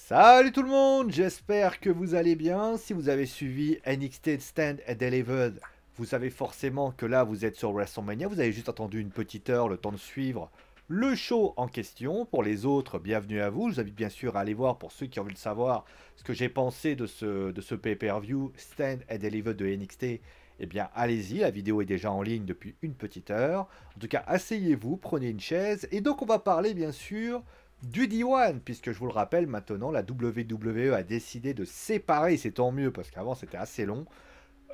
Salut tout le monde, j'espère que vous allez bien. Si vous avez suivi NXT Stand and Delivered, vous savez forcément que là vous êtes sur WrestleMania. Vous avez juste attendu une petite heure, le temps de suivre le show en question. Pour les autres, bienvenue à vous. Je vous invite bien sûr à aller voir pour ceux qui ont envie de savoir ce que j'ai pensé de ce pay-per-view Stand and Delivered de NXT. Eh bien, allez-y, la vidéo est déjà en ligne depuis une petite heure. En tout cas, asseyez-vous, prenez une chaise. Et donc, on va parler bien sûr du D1, puisque je vous le rappelle, maintenant la WWE a décidé de séparer, c'est tant mieux parce qu'avant c'était assez long,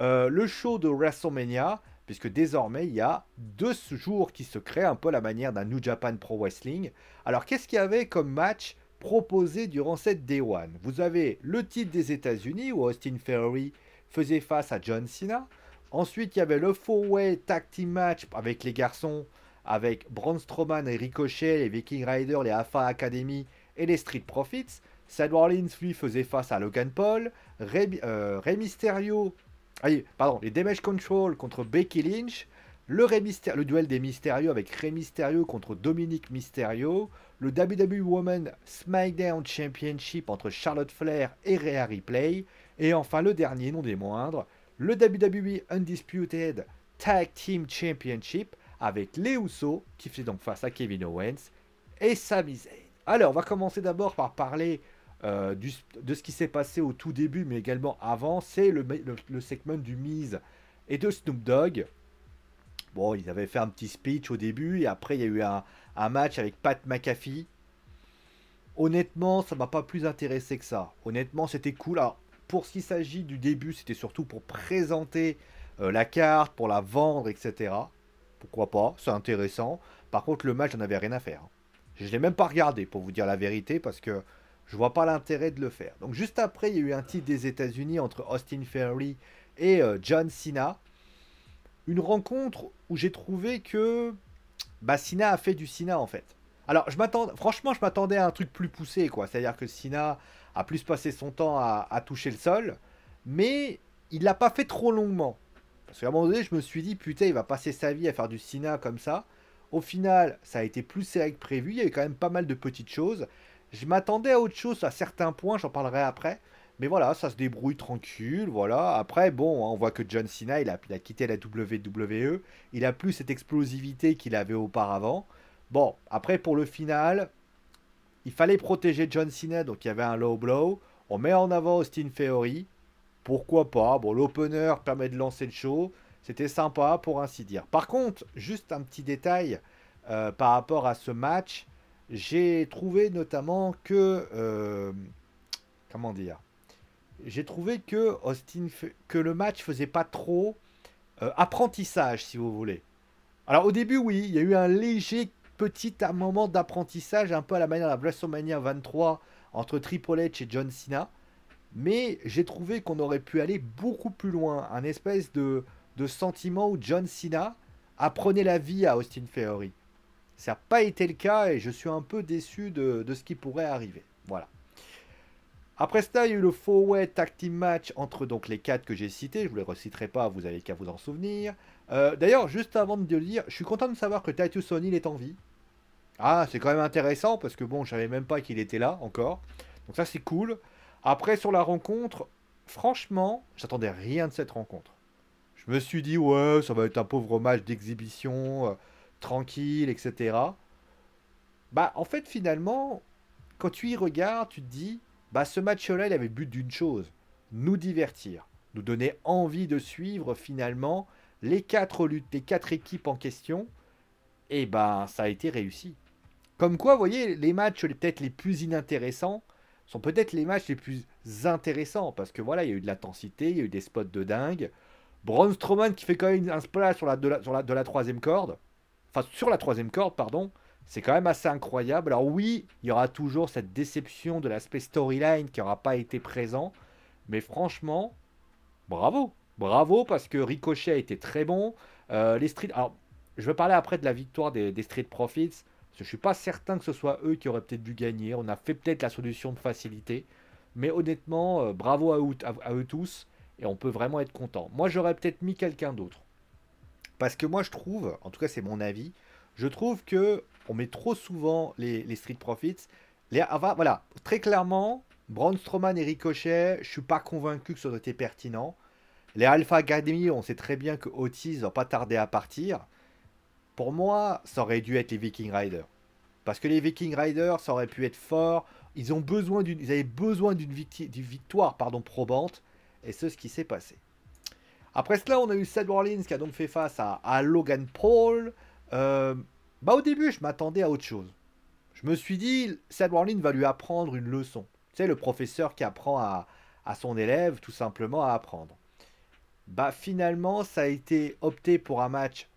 le show de WrestleMania, puisque désormais il y a 2 jours qui se créent un peu à la manière d'un New Japan Pro Wrestling. Alors qu'est-ce qu'il y avait comme match proposé durant cette D1? Vous avez le titre des États-Unis où Austin Theory faisait face à John Cena. Ensuite il y avait le four-way tag team match avec les garçons, avec Braun Strowman et Ricochet, les Viking Riders, les Alpha Academy et les Street Profits. Seth Rollins, lui, faisait face à Logan Paul. Rey Mysterio, pardon, les Damage Control contre Becky Lynch. Le duel des Mysterio avec Rey Mysterio contre Dominic Mysterio. Le WWE Women SmackDown Championship entre Charlotte Flair et Rhea Ripley. Et enfin, le dernier, non des moindres, le WWE Undisputed Tag Team Championship avec les Usos qui fait donc face à Kevin Owens et Sami Zayn. Alors, on va commencer d'abord par parler de ce qui s'est passé au tout début, mais également avant. C'est le segment du Miz et de Snoop Dogg. Bon, ils avaient fait un petit speech au début, et après, il y a eu un match avec Pat McAfee. Honnêtement, ça m'a pas plus intéressé que ça. Honnêtement, c'était cool. Alors, pour ce qui s'agit du début, c'était surtout pour présenter la carte, pour la vendre, etc. Pourquoi pas, c'est intéressant. Par contre, le match, j'en avais rien à faire. Je ne l'ai même pas regardé, pour vous dire la vérité, parce que je vois pas l'intérêt de le faire. Donc, juste après, il y a eu un titre des États-Unis entre Austin Theory et John Cena. Une rencontre où j'ai trouvé que Cena a fait du Cena, en fait. Alors, franchement, je m'attendais à un truc plus poussé, quoi. C'est-à-dire que Cena a plus passé son temps à toucher le sol, mais il l'a pas fait trop longuement. Parce qu'à un moment donné, je me suis dit, putain, il va passer sa vie à faire du Cena comme ça. Au final, ça a été plus serré que prévu. Il y a eu quand même pas mal de petites choses. Je m'attendais à autre chose à certains points, j'en parlerai après. Mais voilà, ça se débrouille tranquille, voilà. Après, bon, on voit que John Cena, il a quitté la WWE. Il a plus cette explosivité qu'il avait auparavant. Bon, après, pour le final, il fallait protéger John Cena, donc il y avait un low blow. On met en avant Austin Theory. Pourquoi pas? Bon, l'opener permet de lancer le show. C'était sympa, pour ainsi dire. Par contre, juste un petit détail par rapport à ce match. J'ai trouvé notamment que... comment dire? J'ai trouvé que le match faisait pas trop apprentissage, si vous voulez. Alors au début, oui, il y a eu un léger petit moment d'apprentissage, un peu à la manière de la WrestleMania 23 entre Triple H et John Cena. Mais j'ai trouvé qu'on aurait pu aller beaucoup plus loin. Un espèce de sentiment où John Cena apprenait la vie à Austin Theory. Ça n'a pas été le cas et je suis un peu déçu de ce qui pourrait arriver. Voilà. Après cela, il y a eu le four-way tag team match entre donc les 4 que j'ai cités. Je ne vous les reciterai pas, vous avez qu'à vous en souvenir. D'ailleurs, juste avant de le dire, je suis content de savoir que Titus O'Neil est en vie. Ah, c'est quand même intéressant parce que bon, je savais même pas qu'il était là encore. Donc ça, c'est cool. Après, sur la rencontre, franchement, j'attendais rien de cette rencontre. Je me suis dit, ouais, ça va être un pauvre match d'exhibition, tranquille, etc. Bah, en fait, finalement, quand tu y regardes, tu te dis, bah, ce match-là, il avait le but d'une chose, nous divertir, nous donner envie de suivre finalement les 4 luttes, les 4 équipes en question, et ben, ça a été réussi. Comme quoi, vous voyez, les matchs peut-être les plus inintéressants sont peut-être les matchs les plus intéressants, parce que voilà, il y a eu de l'intensité, il y a eu des spots de dingue. Braun Strowman qui fait quand même un splash de la troisième corde, enfin sur la troisième corde, pardon, c'est quand même assez incroyable. Alors oui, il y aura toujours cette déception de l'aspect storyline qui n'aura pas été présent, mais franchement, bravo. Bravo parce que Ricochet a été très bon. Les Street... Alors, je vais parler après de la victoire des Street Profits, parce que je ne suis pas certain que ce soit eux qui auraient peut-être dû gagner. On a fait peut-être la solution de facilité, mais honnêtement, bravo à eux tous, et on peut vraiment être content. Moi, j'aurais peut-être mis quelqu'un d'autre. Parce que moi, je trouve, en tout cas c'est mon avis, je trouve que on met trop souvent les Street Profits. Voilà, très clairement, Braun Strowman et Ricochet, je suis pas convaincu que ça aurait été pertinent. Les Alpha Academy, on sait très bien que Otis va pas tarder à partir. Pour moi, ça aurait dû être les Viking Riders. Parce que les Viking Riders, ça aurait pu être fort. Ils avaient besoin d'une victoire probante. Et c'est ce qui s'est passé. Après cela, on a eu Seth Rollins qui a donc fait face à Logan Paul. Euh, Au début, je m'attendais à autre chose. Je me suis dit, Seth Rollins va lui apprendre une leçon. Tu sais, le professeur qui apprend à son élève tout simplement à apprendre. Finalement, ça a été opté pour un match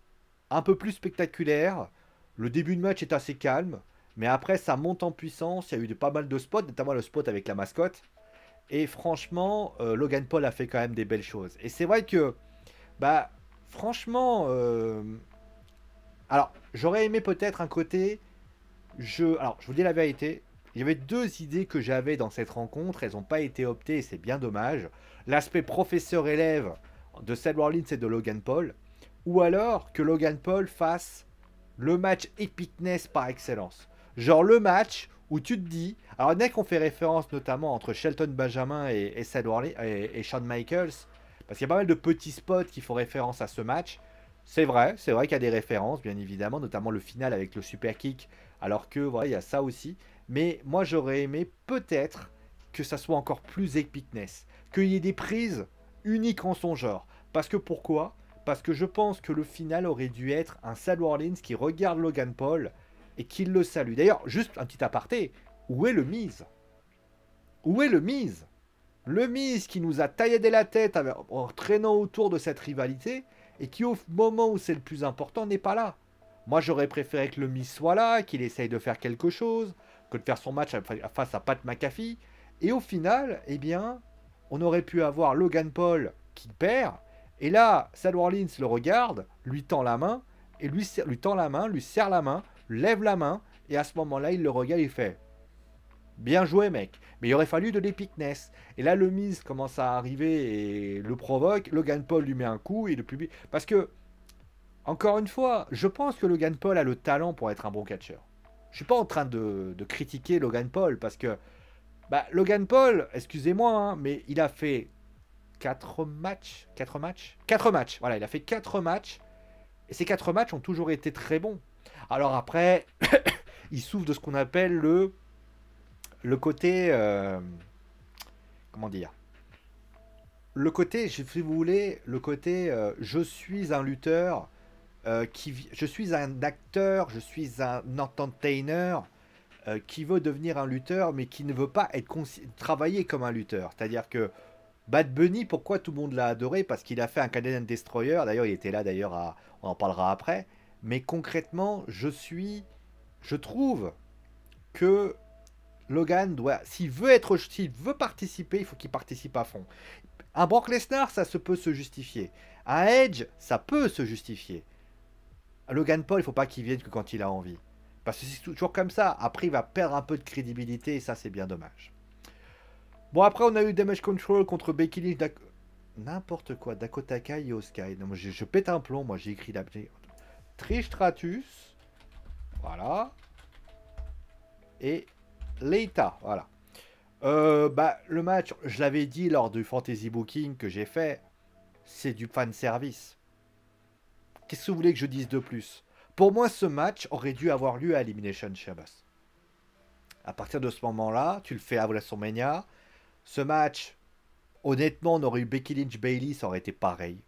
un peu plus spectaculaire. Le début de match est assez calme, mais après ça monte en puissance. Il y a eu pas mal de spots, notamment le spot avec la mascotte. Et franchement, Logan Paul a fait quand même des belles choses. Et c'est vrai que, bah, franchement, alors j'aurais aimé peut-être un côté. Alors, je vous dis la vérité. Il y avait deux idées que j'avais dans cette rencontre. Elles n'ont pas été optées et c'est bien dommage. L'aspect professeur-élève de Seth Rollins et de Logan Paul. Ou alors que Logan Paul fasse le match epicness par excellence. Genre le match où tu te dis. Alors, dès qu'on fait référence notamment entre Shelton Benjamin et Seth Rollins et Shawn Michaels. Parce qu'il y a pas mal de petits spots qui font référence à ce match. C'est vrai qu'il y a des références, bien évidemment, notamment le final avec le super kick. Alors que, voilà, il y a ça aussi. Mais moi, j'aurais aimé peut-être que ça soit encore plus epicness. Qu'il y ait des prises uniques en son genre. Parce que pourquoi? Parce que je pense que le final aurait dû être un Seth Rollins qui regarde Logan Paul et qui le salue. D'ailleurs, juste un petit aparté. Où est le Miz? Où est le Miz? Le Miz qui nous a taillé la tête en traînant autour de cette rivalité et qui, au moment où c'est le plus important, n'est pas là. Moi, j'aurais préféré que le Miz soit là, qu'il essaye de faire quelque chose, que de faire son match face à Pat McAfee. Et au final, eh bien, on aurait pu avoir Logan Paul qui perd. Et là, Seth Rollins le regarde, lui tend la main, et lui tend la main, lui serre la main, lève la main, et à ce moment-là, il le regarde et il fait bien joué, mec. Mais il aurait fallu de l'epicness. Et là, le Miz commence à arriver et le provoque. Logan Paul lui met un coup et le public. Parce que, encore une fois, je pense que Logan Paul a le talent pour être un bon catcheur. Je suis pas en train de critiquer Logan Paul parce que, Logan Paul, excusez-moi, hein, mais il a fait 4 matchs. 4 matchs 4 matchs. Voilà, il a fait 4 matchs. Et ces 4 matchs ont toujours été très bons. Alors après, il souffre de ce qu'on appelle le côté, comment dire, le côté, si vous voulez, le côté, je suis un lutteur, je suis un acteur, je suis un entertainer qui veut devenir un lutteur, mais qui ne veut pas travailler comme un lutteur. C'est-à-dire que Bad Bunny, pourquoi tout le monde l'a adoré? Parce qu'il a fait un Canadian Destroyer. D'ailleurs, il était là. D'ailleurs, on en parlera après. Mais concrètement, je trouve que Logan doit, s'il veut participer, il faut qu'il participe à fond. Un Brock Lesnar, ça se peut se justifier. Un Edge, ça peut se justifier. Un Logan Paul, il faut pas qu'il vienne que quand il a envie. Parce que c'est toujours comme ça. Après, il va perdre un peu de crédibilité et ça, c'est bien dommage. Bon, après, on a eu Damage Control contre Becky Lynch. N'importe quoi. Dakota Kai et Oskai. Non, moi, je pète un plomb. Moi, j'ai écrit la. Trish Stratus. Voilà. Et Leita, voilà. Le match, je l'avais dit lors du fantasy booking que j'ai fait, c'est du fan service. Qu'est-ce que vous voulez que je dise de plus? Pour moi, ce match aurait dû avoir lieu à Elimination Chamber. À partir de ce moment-là, tu le fais à WrestleMania. Ce match, honnêtement, on aurait eu Becky Lynch Bayley, ça aurait été pareil.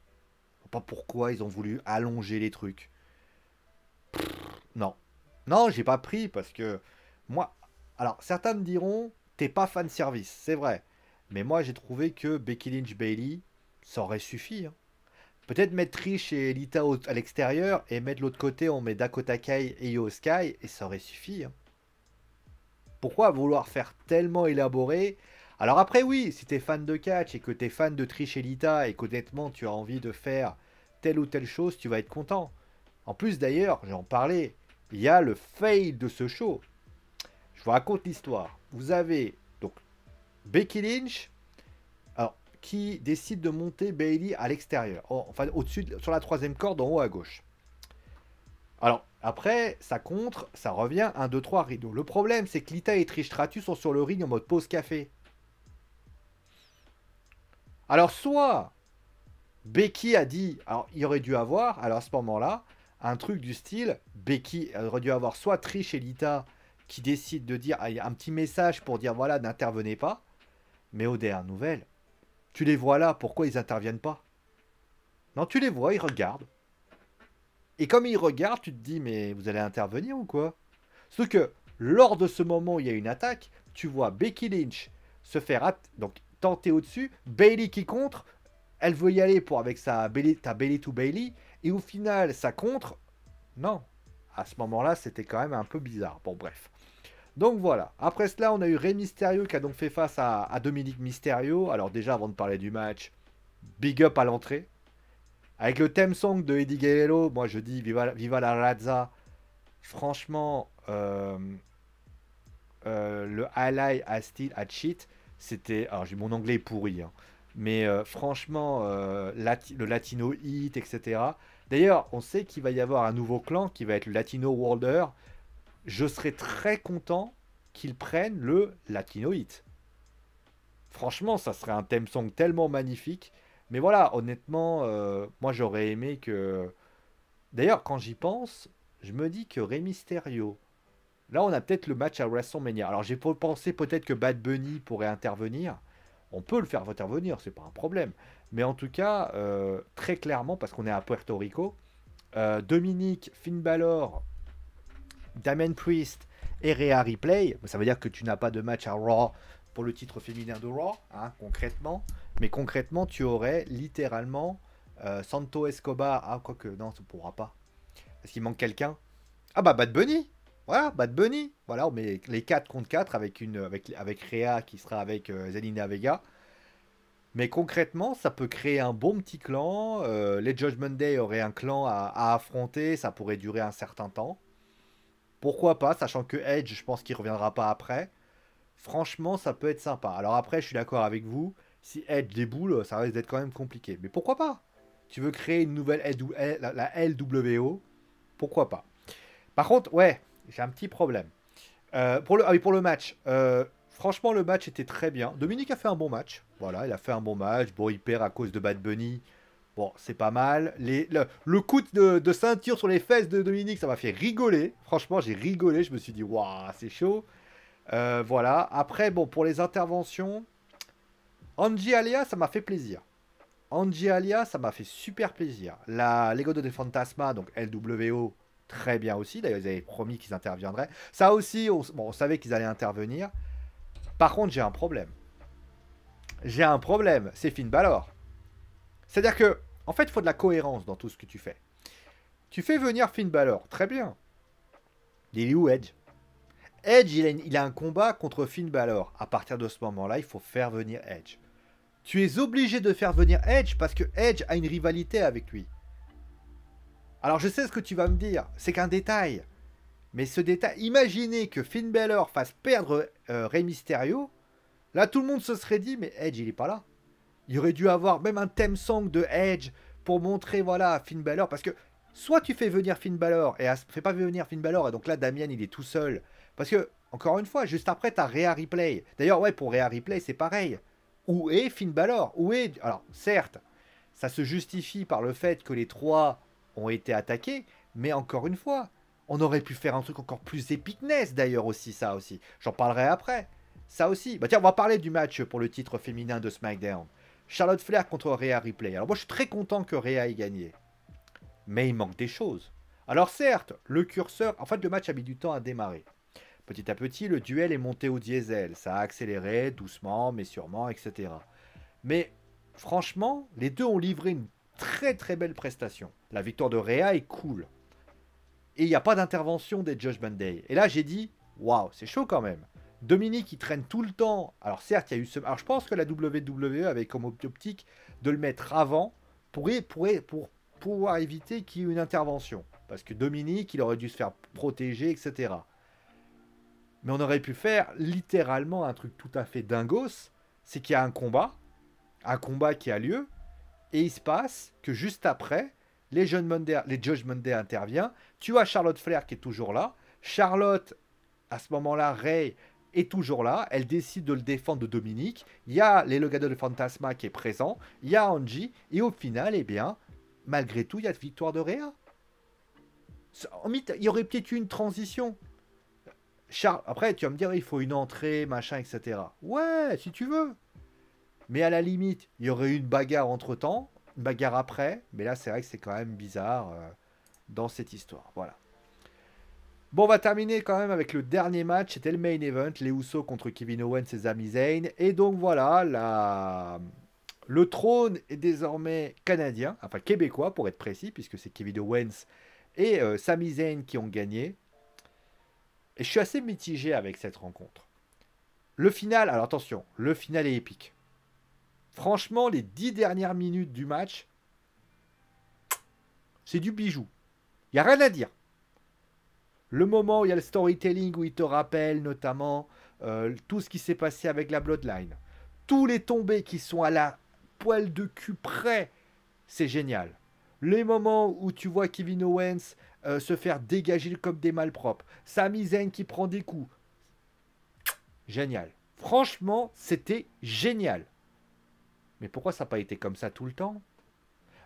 Je sais pas pourquoi ils ont voulu allonger les trucs. Non. Non, j'ai pas pris parce que moi. Alors, certains me diront, t'es pas fan service, c'est vrai. Mais moi, j'ai trouvé que Becky Lynch Bayley, ça aurait suffi. Hein. Peut-être mettre Trish et Lita à l'extérieur et mettre l'autre côté, on met Dakota Kai et Io Sky et ça aurait suffi. Hein. Pourquoi vouloir faire tellement élaboré? Alors après, oui, si t'es fan de catch et que t'es fan de Trish et Lita et qu'honnêtement tu as envie de faire telle ou telle chose, tu vas être content. En plus d'ailleurs, j'en parlais, il y a le fail de ce show. Je vous raconte l'histoire. Vous avez donc Becky Lynch alors, qui décide de monter Bayley à l'extérieur. Enfin, au-dessus, sur la troisième corde, en haut à gauche. Alors, après, ça contre, ça revient 1, 2, 3 rideaux. Le problème, c'est que Lita et Trish Stratus sont sur le ring en mode pause café. Alors, soit Becky a dit, alors il aurait dû avoir, alors à ce moment-là, un truc du style, Becky aurait dû avoir soit Trish et Lita qui décident de dire, ah, il y a un petit message pour dire, voilà, n'intervenez pas, mais aux dernières nouvelles, tu les vois là, pourquoi ils interviennent pas? Non, tu les vois, ils regardent. Et comme ils regardent, tu te dis, mais vous allez intervenir ou quoi? Sauf que, lors de ce moment où il y a une attaque, tu vois Becky Lynch se faire donc tenter au-dessus, Bailey qui contre, elle veut y aller pour avec sa Bailey, ta Bailey to Bailey, et au final, ça contre. Non. À ce moment-là, c'était quand même un peu bizarre. Bon, bref. Donc voilà. Après cela, on a eu Rey Mysterio qui a donc fait face à Dominique Mysterio. Alors déjà, avant de parler du match, big up à l'entrée. Avec le theme song de Eddie Guerrero, moi je dis Viva, Viva la Raza. Franchement, le highlight à style à cheat, c'était. Alors mon anglais est pourri, hein, mais franchement, le Latino Heat, etc. D'ailleurs, on sait qu'il va y avoir un nouveau clan qui va être le Latino Worlder. Je serais très content qu'ils prennent le Latino Heat. Franchement, ça serait un theme song tellement magnifique. Mais voilà, honnêtement, moi j'aurais aimé que. D'ailleurs, quand j'y pense, je me dis que Rey Mysterio. Là, on a peut-être le match à WrestleMania. Alors, j'ai pensé peut-être que Bad Bunny pourrait intervenir. On peut le faire intervenir, c'est pas un problème. Mais en tout cas, très clairement, parce qu'on est à Puerto Rico, Dominique, Finn Balor, Damien Priest et Rhea Ripley, ça veut dire que tu n'as pas de match à Raw pour le titre féminin de Raw, hein, concrètement. Mais concrètement, tu aurais littéralement Santo Escobar. Ah, quoique, non, ça ne pourra pas. Est-ce qu'il manque quelqu'un? Ah bah Bad Bunny. Voilà, Bad Bunny. Voilà, on met les 4 contre 4 avec Rhea qui sera avec Zelina Vega. Mais concrètement, ça peut créer un bon petit clan. Les Judgment Day auraient un clan à affronter. Ça pourrait durer un certain temps. Pourquoi pas, sachant que Edge, je pense qu'il reviendra pas après. Franchement, ça peut être sympa. Alors après, je suis d'accord avec vous. Si Edge déboule, ça risque d'être quand même compliqué. Mais pourquoi pas? Tu veux créer une nouvelle la LWO? Pourquoi pas? Par contre, ouais, j'ai un petit problème. Ah oui, pour le match. Franchement, le match était très bien. Dominique a fait un bon match. Voilà, il a fait un bon match. Bon, il perd à cause de Bad Bunny. Bon, c'est pas mal. Le coup de ceinture sur les fesses de Dominique, ça m'a fait rigoler. Franchement, j'ai rigolé. Je me suis dit, waouh, c'est chaud. Voilà. Après, bon, pour les interventions, Angie Alia, ça m'a fait plaisir. Angie Alia, ça m'a fait super plaisir. La Legado de Fantasma, donc LWO, très bien aussi. D'ailleurs, ils avaient promis qu'ils interviendraient. Ça aussi, on savait qu'ils allaient intervenir. Par contre, j'ai un problème. J'ai un problème, c'est Finn Balor. C'est-à-dire que, en fait, il faut de la cohérence dans tout ce que tu fais. Tu fais venir Finn Balor, très bien. Il est où Edge? Edge, il a un combat contre Finn Balor. À partir de ce moment-là, il faut faire venir Edge. Tu es obligé de faire venir Edge parce que Edge a une rivalité avec lui. Alors je sais ce que tu vas me dire, c'est qu'un détail. Mais ce détail, imaginez que Finn Balor fasse perdre Rey Mysterio. Là, tout le monde se serait dit, mais Edge, il est pas là. Il aurait dû avoir même un theme song de Edge pour montrer, voilà, Finn Balor. Parce que soit tu fais venir Finn Balor, et fais pas venir Finn Balor, et donc là, Damien, il est tout seul. Parce que, encore une fois, juste après, t'as Rhea Ripley. D'ailleurs, ouais, pour Rhea Ripley, c'est pareil. Où est Finn Balor? Où est... Alors, certes, ça se justifie par le fait que les trois ont été attaqués, mais encore une fois, on aurait pu faire un truc encore plus epicness, d'ailleurs, aussi, ça aussi. J'en parlerai après. Ça aussi. Bah tiens, on va parler du match pour le titre féminin de SmackDown. Charlotte Flair contre Rhea Ripley. Alors moi, je suis très content que Rhea ait gagné. Mais il manque des choses. Alors certes, le curseur... En fait, le match a mis du temps à démarrer. Petit à petit, le duel est monté au diesel. Ça a accéléré, doucement, mais sûrement, etc. Mais franchement, les deux ont livré une très très belle prestation. La victoire de Rhea est cool. Et il n'y a pas d'intervention des Judgment Day. Et là, j'ai dit, waouh, c'est chaud quand même. Dominique, il traîne tout le temps. Alors certes, il y a eu ce... Alors je pense que la WWE avait comme optique de le mettre avant pour pouvoir éviter qu'il y ait une intervention. Parce que Dominique, il aurait dû se faire protéger, etc. Mais on aurait pu faire littéralement un truc tout à fait dingos. C'est qu'il y a un combat qui a lieu, et il se passe que juste après, les Judgment Day interviennent. Tu as Charlotte Flair qui est toujours là. Charlotte, à ce moment-là, Ray est toujours là. Elle décide de le défendre de Dominique. Il y a les Legado de Fantasma qui est présent. Il y a Angie. Et au final, eh bien, malgré tout, il y a victoire de Rhea. Il y aurait peut-être eu une transition. Charles, après, tu vas me dire, il faut une entrée, machin, etc. Ouais, si tu veux. Mais à la limite, il y aurait eu une bagarre entre-temps, une bagarre après. Mais là, c'est vrai que c'est quand même bizarre dans cette histoire. Voilà. Bon, on va terminer quand même avec le dernier match. C'était le main event. Les Usos contre Kevin Owens et Sami Zayn. Et donc voilà, le trône est désormais canadien. Enfin, québécois pour être précis, puisque c'est Kevin Owens et Sami Zayn qui ont gagné. Et je suis assez mitigé avec cette rencontre. Le final, alors attention, le final est épique. Franchement, les 10 dernières minutes du match, c'est du bijou. Il n'y a rien à dire. Le moment où il y a le storytelling, où il te rappelle notamment tout ce qui s'est passé avec la Bloodline. Tous les tombés qui sont à la poêle de cul près, c'est génial. Les moments où tu vois Kevin Owens se faire dégager comme des malpropres. Sami Zayn qui prend des coups. Génial. Franchement, c'était génial. Mais pourquoi ça n'a pas été comme ça tout le temps?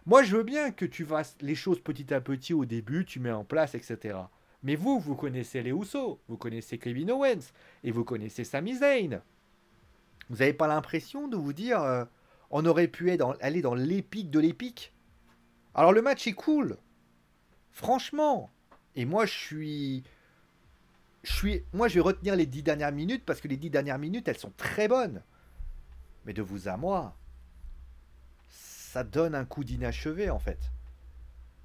Moi, je veux bien que tu fasses les choses petit à petit au début, tu mets en place, etc. Mais vous connaissez les Usos, vous connaissez Kevin Owens, et vous connaissez Sami Zayn. Vous n'avez pas l'impression de vous dire, on aurait pu aller dans l'épique de l'épique? Alors le match est cool, franchement. Et moi, moi, je vais retenir les 10 dernières minutes parce que les 10 dernières minutes, elles sont très bonnes. Mais de vous à moi, ça donne un coup d'inachevé en fait.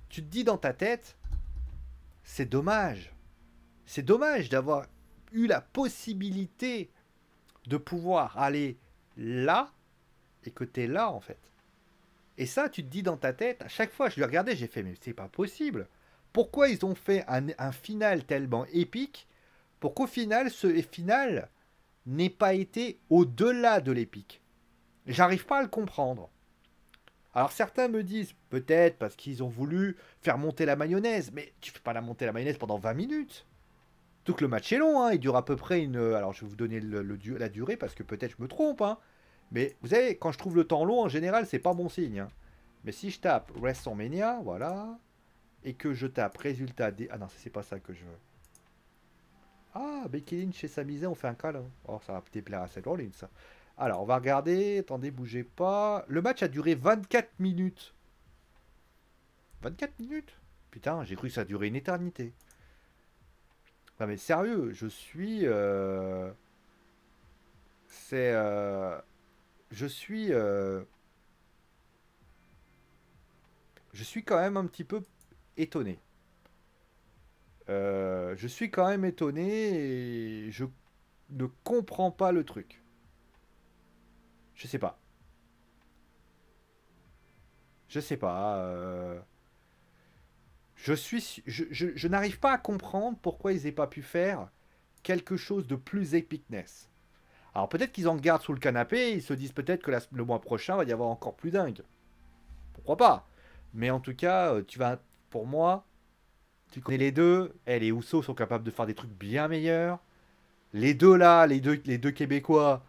Tu te dis dans ta tête, c'est dommage. C'est dommage d'avoir eu la possibilité de pouvoir aller là et que tu es là en fait. Et ça, tu te dis dans ta tête, à chaque fois, je l'ai regardé, j'ai fait, mais c'est pas possible. Pourquoi ils ont fait un final tellement épique pour qu'au final, ce final n'ait pas été au-delà de l'épique? J'arrive pas à le comprendre. Alors certains me disent, peut-être parce qu'ils ont voulu faire monter la mayonnaise, mais tu fais pas la monter la mayonnaise pendant 20 minutes. Tout que le match est long, hein, il dure à peu près une... Alors je vais vous donner la durée parce que peut-être je me trompe, hein. Mais vous savez, quand je trouve le temps long, en général, c'est pas bon signe, hein. Mais si je tape WrestleMania, voilà, et que je tape résultat des... Ah non, c'est pas ça que je veux. Ah, Becky Lynch et Sami Zayn ont fait un câlin. Oh, ça va peut-être plaire à Seth Rollins, ça. Alors, on va regarder. Attendez, bougez pas. Le match a duré 24 minutes. 24 minutes? Putain, j'ai cru que ça durait une éternité. Non mais sérieux, je suis... C'est... je suis... je suis quand même un petit peu étonné. Je suis quand même étonné et je ne comprends pas le truc. Je sais pas. Je sais pas. Je n'arrive pas à comprendre pourquoi ils n'aient pas pu faire quelque chose de plus epicness. Alors peut-être qu'ils en gardent sous le canapé, ils se disent peut-être que le mois prochain va y avoir encore plus dingue. Pourquoi pas? Mais en tout cas, pour moi, tu connais les deux. Les Housseaux sont capables de faire des trucs bien meilleurs. Les deux là, les deux Québécois,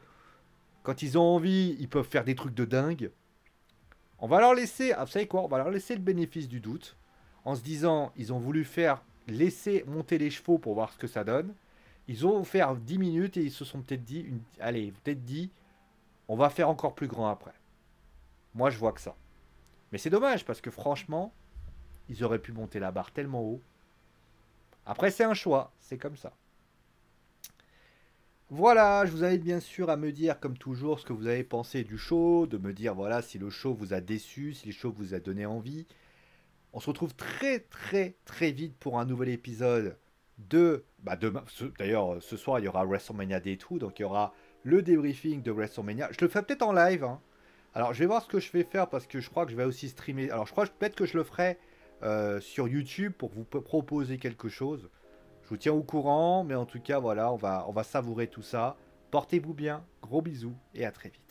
quand ils ont envie, ils peuvent faire des trucs de dingue. On va leur laisser, vous savez quoi? On va leur laisser le bénéfice du doute. En se disant, ils ont voulu laisser monter les chevaux pour voir ce que ça donne. Ils ont fait 10 minutes et ils se sont peut-être dit, on va faire encore plus grand après. Moi, je vois que ça. Mais c'est dommage parce que franchement, ils auraient pu monter la barre tellement haut. Après, c'est un choix, c'est comme ça. Voilà, je vous invite bien sûr à me dire, comme toujours, ce que vous avez pensé du show, de me dire, voilà, si le show vous a déçu, si le show vous a donné envie. On se retrouve très très très vite pour un nouvel épisode demain. D'ailleurs, ce soir, il y aura WrestleMania Day 2, donc il y aura le débriefing de WrestleMania. Je le ferai peut-être en live, hein. Alors, je vais voir ce que je vais faire parce que je crois que je vais aussi streamer. Alors, je crois peut-être que je le ferai sur YouTube pour vous proposer quelque chose. Je vous tiens au courant, mais en tout cas, voilà, on va savourer tout ça. Portez-vous bien, gros bisous et à très vite.